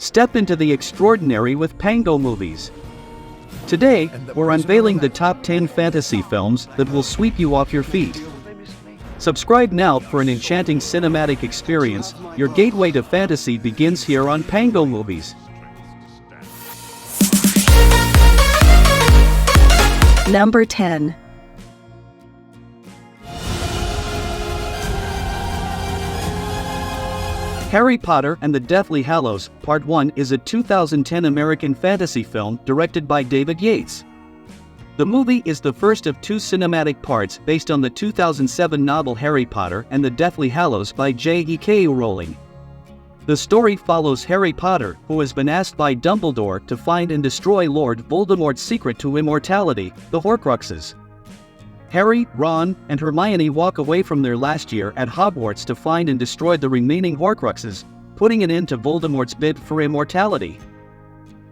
Step into the extraordinary with PANGO movies. Today, we're unveiling the top 10 fantasy films that will sweep you off your feet. Subscribe now for an enchanting cinematic experience. Your gateway to fantasy begins here on PANGO Movies. Number 10. Harry Potter and the Deathly Hallows, Part 1 is a 2010 American fantasy film directed by David Yates. The movie is the first of two cinematic parts based on the 2007 novel Harry Potter and the Deathly Hallows by J.K. Rowling. The story follows Harry Potter, who has been asked by Dumbledore to find and destroy Lord Voldemort's secret to immortality, the Horcruxes. Harry, Ron, and Hermione walk away from their last year at Hogwarts to find and destroy the remaining Horcruxes, putting an end to Voldemort's bid for immortality.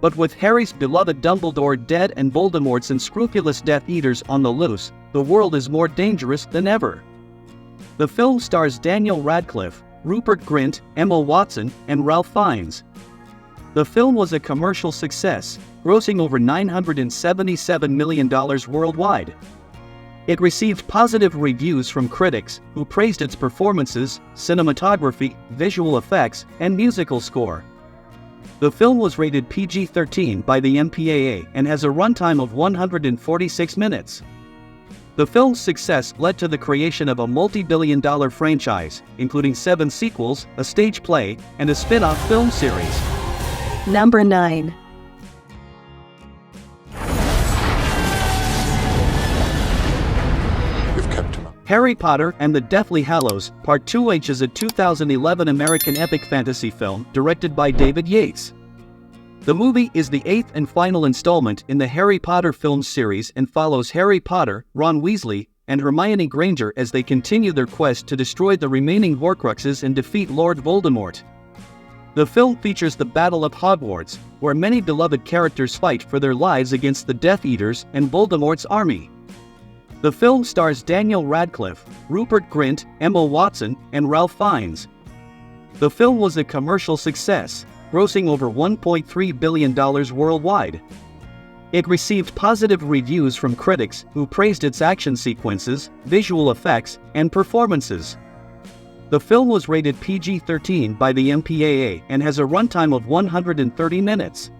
But with Harry's beloved Dumbledore dead and Voldemort's unscrupulous Death Eaters on the loose, the world is more dangerous than ever. The film stars Daniel Radcliffe, Rupert Grint, Emma Watson, and Ralph Fiennes. The film was a commercial success, grossing over $977 million worldwide. It received positive reviews from critics, who praised its performances, cinematography, visual effects, and musical score. The film was rated PG-13 by the MPAA and has a runtime of 146 minutes. The film's success led to the creation of a multi-billion-dollar franchise, including 7 sequels, a stage play, and a spin-off film series. Number 9. Harry Potter and the Deathly Hallows, Part 2H is a 2011 American epic fantasy film directed by David Yates. The movie is the 8th and final installment in the Harry Potter film series and follows Harry Potter, Ron Weasley, and Hermione Granger as they continue their quest to destroy the remaining Horcruxes and defeat Lord Voldemort. The film features the Battle of Hogwarts, where many beloved characters fight for their lives against the Death Eaters and Voldemort's army. The film stars Daniel Radcliffe, Rupert Grint, Emma Watson, and Ralph Fiennes. The film was a commercial success, grossing over $1.3 billion worldwide. It received positive reviews from critics who praised its action sequences, visual effects, and performances. The film was rated PG-13 by the MPAA and has a runtime of 130 minutes.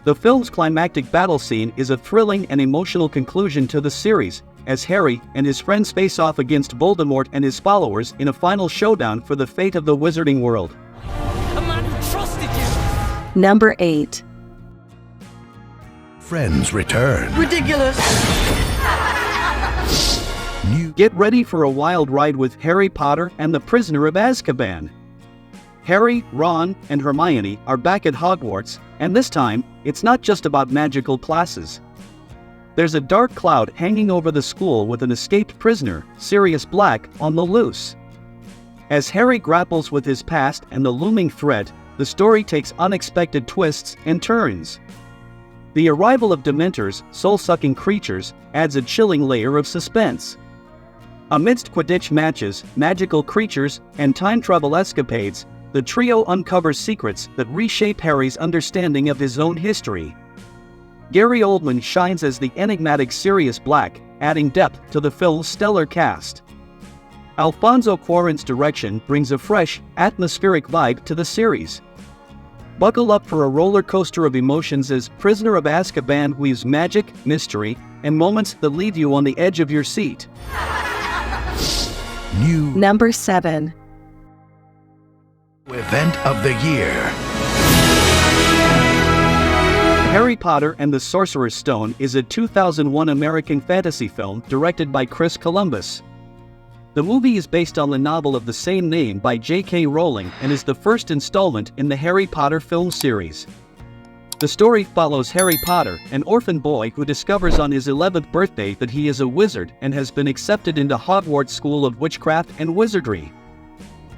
The film's climactic battle scene is a thrilling and emotional conclusion to the series, as Harry and his friends face off against Voldemort and his followers in a final showdown for the fate of the wizarding world. A man who trusted you! Number 8. Friends return. Ridiculous! Get ready for a wild ride with Harry Potter and the Prisoner of Azkaban. Harry, Ron, and Hermione are back at Hogwarts, and this time, it's not just about magical classes. There's a dark cloud hanging over the school with an escaped prisoner, Sirius Black, on the loose. As Harry grapples with his past and the looming threat, the story takes unexpected twists and turns. The arrival of Dementors, soul-sucking creatures, adds a chilling layer of suspense. Amidst Quidditch matches, magical creatures, and time travel escapades, the trio uncovers secrets that reshape Harry's understanding of his own history. Gary Oldman shines as the enigmatic Sirius Black, adding depth to the film's stellar cast. Alfonso Cuarón's direction brings a fresh, atmospheric vibe to the series. Buckle up for a roller coaster of emotions as Prisoner of Azkaban weaves magic, mystery, and moments that leave you on the edge of your seat. Number 7. Event of the year. Harry Potter and the Sorcerer's Stone is a 2001 American fantasy film directed by Chris Columbus. The movie is based on the novel of the same name by J.K. Rowling and is the first installment in the Harry Potter film series. The story follows Harry Potter, an orphan boy who discovers on his 11th birthday that he is a wizard and has been accepted into Hogwarts School of Witchcraft and Wizardry.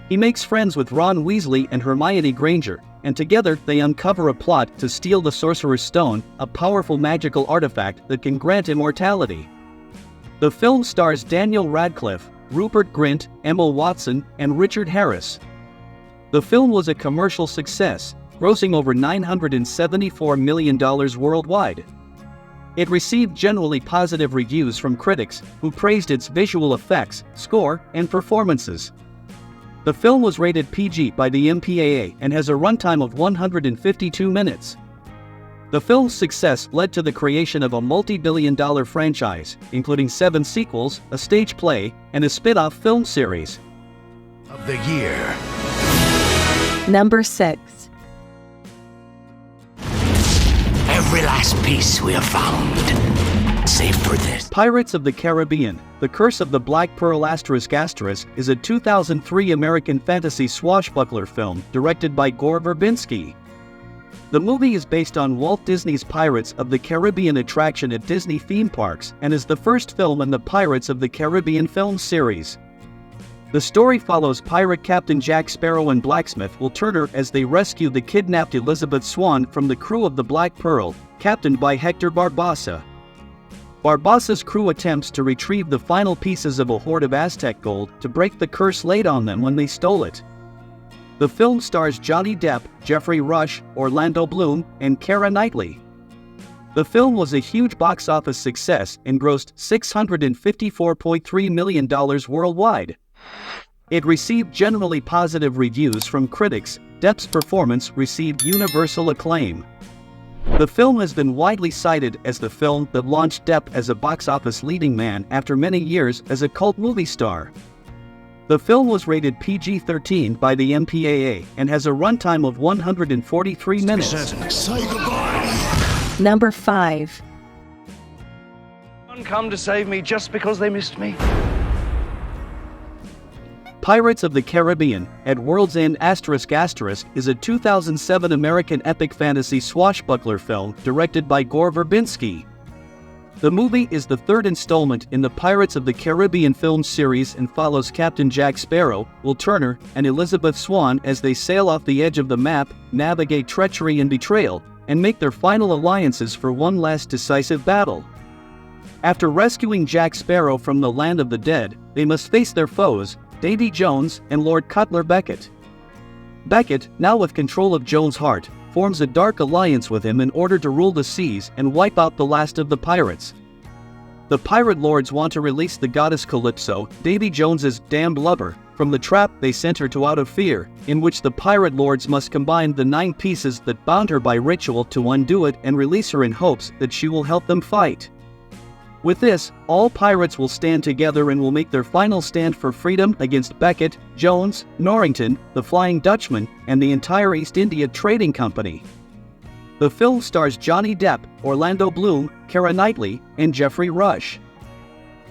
He makes friends with Ron Weasley and Hermione Granger, and together they uncover a plot to steal the Sorcerer's Stone, a powerful magical artifact that can grant immortality. The film stars Daniel Radcliffe, Rupert Grint, Emma Watson, and Richard Harris. The film was a commercial success, grossing over $974 million worldwide. It received generally positive reviews from critics, who praised its visual effects, score, and performances. The film was rated PG by the MPAA and has a runtime of 152 minutes. The film's success led to the creation of a multi-billion-dollar franchise, including 7 sequels, a stage play, and a spin-off film series. Of the year. Number 6. Every last piece we have found, save for this. Pirates of the Caribbean: The Curse of the Black Pearl ** is a 2003 American fantasy swashbuckler film directed by Gore Verbinski. The movie is based on Walt Disney's Pirates of the Caribbean attraction at Disney theme parks and is the first film in the Pirates of the Caribbean film series. The story follows pirate Captain Jack Sparrow and blacksmith Will Turner as they rescue the kidnapped Elizabeth Swann from the crew of the Black Pearl, captained by Hector Barbossa. Barbossa's crew attempts to retrieve the final pieces of a hoard of Aztec gold to break the curse laid on them when they stole it. The film stars Johnny Depp, Jeffrey Rush, Orlando Bloom, and Keira Knightley. The film was a huge box office success and grossed $654.3 million worldwide. It received generally positive reviews from critics. Depp's performance received universal acclaim. The film has been widely cited as the film that launched Depp as a box office leading man after many years as a cult movie star. The film was rated PG-13 by the MPAA and has a runtime of 143 minutes. Say goodbye. Number 5. One come to save me just because they missed me. Pirates of the Caribbean: At World's End ** is a 2007 American epic fantasy swashbuckler film directed by Gore Verbinski. The movie is the third installment in the Pirates of the Caribbean film series and follows Captain Jack Sparrow, Will Turner, and Elizabeth Swann as they sail off the edge of the map, navigate treachery and betrayal, and make their final alliances for one last decisive battle. After rescuing Jack Sparrow from the land of the dead, they must face their foes, Davy Jones and Lord Cutler Beckett. Beckett, now with control of Jones' heart, forms a dark alliance with him in order to rule the seas and wipe out the last of the pirates. The pirate lords want to release the goddess Calypso, Davy Jones's damned lover, from the trap they sent her to out of fear, in which the pirate lords must combine the 9 pieces that bound her by ritual to undo it and release her in hopes that she will help them fight. With this, all pirates will stand together and will make their final stand for freedom against Beckett, Jones, Norrington, the Flying Dutchman, and the entire East India Trading Company. The film stars Johnny Depp, Orlando Bloom, Keira Knightley, and Jeffrey Rush.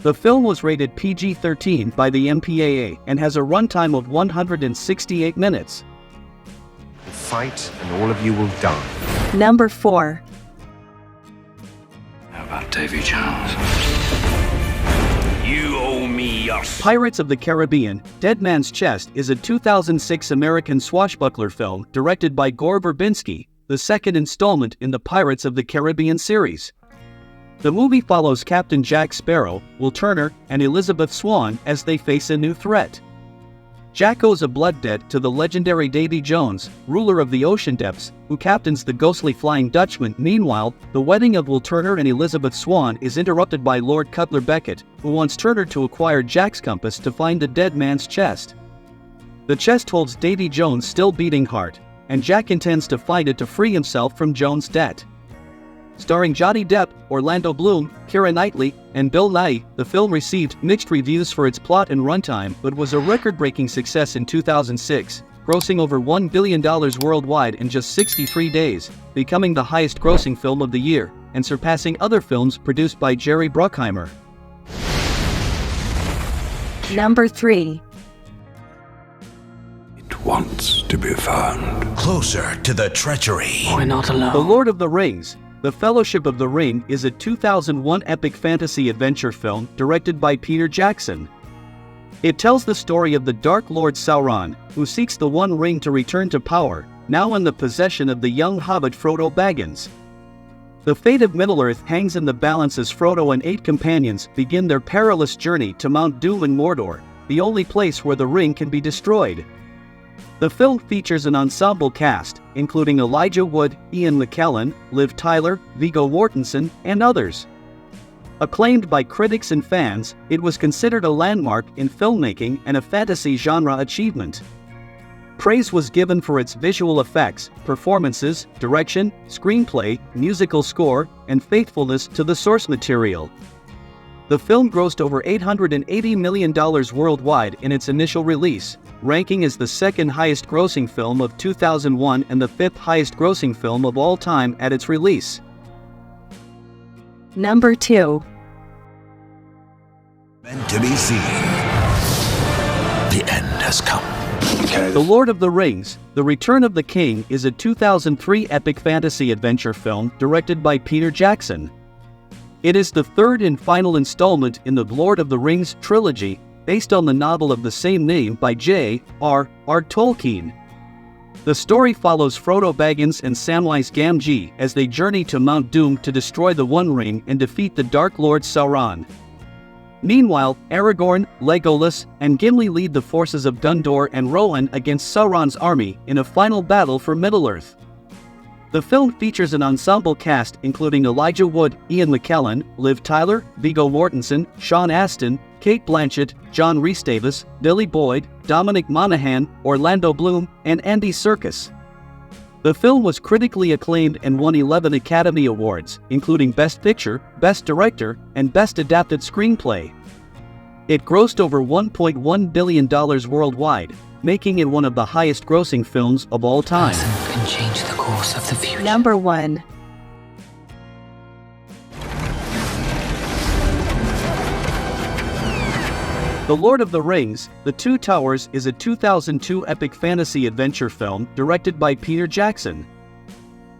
The film was rated PG-13 by the MPAA and has a runtime of 168 minutes. Fight, and all of you will die. Number 4. How about Davy Jones? You owe me your... Pirates of the Caribbean: Dead Man's Chest is a 2006 American swashbuckler film directed by Gore Verbinski, the second installment in the Pirates of the Caribbean series. The movie follows Captain Jack Sparrow, Will Turner, and Elizabeth Swann as they face a new threat. Jack owes a blood debt to the legendary Davy Jones, ruler of the ocean depths, who captains the ghostly Flying Dutchman. Meanwhile, the wedding of Will Turner and Elizabeth Swann is interrupted by Lord Cutler Beckett, who wants Turner to acquire Jack's compass to find the dead man's chest. The chest holds Davy Jones' still beating heart, and Jack intends to find it to free himself from Jones' debt. Starring Johnny Depp, Orlando Bloom, Keira Knightley, and Bill Nighy, the film received mixed reviews for its plot and runtime but was a record-breaking success in 2006, grossing over $1 billion worldwide in just 63 days, becoming the highest-grossing film of the year, and surpassing other films produced by Jerry Bruckheimer. Number 3. It wants to be found. Closer to the treachery. We're not alone. The Lord of the Rings: The Fellowship of the Ring is a 2001 epic fantasy adventure film directed by Peter Jackson. It tells the story of the Dark Lord Sauron, who seeks the One Ring to return to power, now in the possession of the young hobbit Frodo Baggins. The fate of Middle-earth hangs in the balance as Frodo and 8 companions begin their perilous journey to Mount Doom in Mordor, the only place where the ring can be destroyed. The film features an ensemble cast, including Elijah Wood, Ian McKellen, Liv Tyler, Viggo Mortensen, and others. Acclaimed by critics and fans, it was considered a landmark in filmmaking and a fantasy genre achievement. Praise was given for its visual effects, performances, direction, screenplay, musical score, and faithfulness to the source material. The film grossed over $880 million worldwide in its initial release, ranking as the second highest grossing film of 2001 and the fifth highest grossing film of all time at its release. Number 2. Meant to be seen. The end has come. The Lord of the Rings, The Return of the King is a 2003 epic fantasy adventure film directed by Peter Jackson. It is the third and final installment in the Lord of the Rings trilogy, based on the novel of the same name by J.R.R. Tolkien. The story follows Frodo Baggins and Samwise Gamgee as they journey to Mount Doom to destroy the One Ring and defeat the Dark Lord Sauron. Meanwhile, Aragorn, Legolas, and Gimli lead the forces of Gondor and Rohan against Sauron's army in a final battle for Middle-earth. The film features an ensemble cast including Elijah Wood, Ian McKellen, Liv Tyler, Viggo Mortensen, Sean Astin, Cate Blanchett, John Rhys-Davies, Billy Boyd, Dominic Monaghan, Orlando Bloom, and Andy Serkis. The film was critically acclaimed and won 11 Academy Awards, including Best Picture, Best Director, and Best Adapted Screenplay. It grossed over $1.1 billion worldwide, making it one of the highest-grossing films of all time. Can change the course of the future. Number 1. The Lord of the Rings, The Two Towers is a 2002 epic fantasy adventure film directed by Peter Jackson.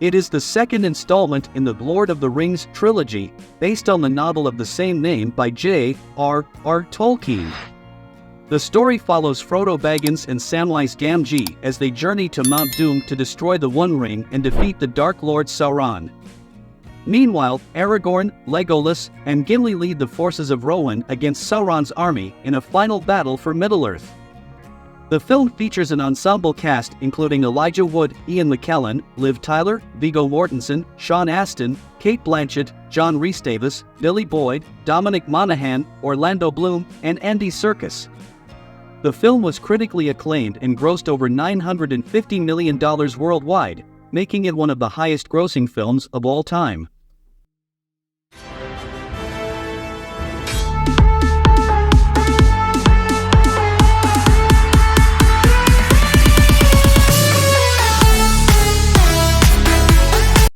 It is the second installment in the Lord of the Rings trilogy, based on the novel of the same name by J.R.R. Tolkien. The story follows Frodo Baggins and Samwise Gamgee as they journey to Mount Doom to destroy the One Ring and defeat the Dark Lord Sauron. Meanwhile, Aragorn, Legolas, and Gimli lead the forces of Rohan against Sauron's army in a final battle for Middle-earth. The film features an ensemble cast including Elijah Wood, Ian McKellen, Liv Tyler, Viggo Mortensen, Sean Astin, Cate Blanchett, John Rhys-Davies, Billy Boyd, Dominic Monaghan, Orlando Bloom, and Andy Serkis. The film was critically acclaimed and grossed over $950 million worldwide, making it one of the highest-grossing films of all time.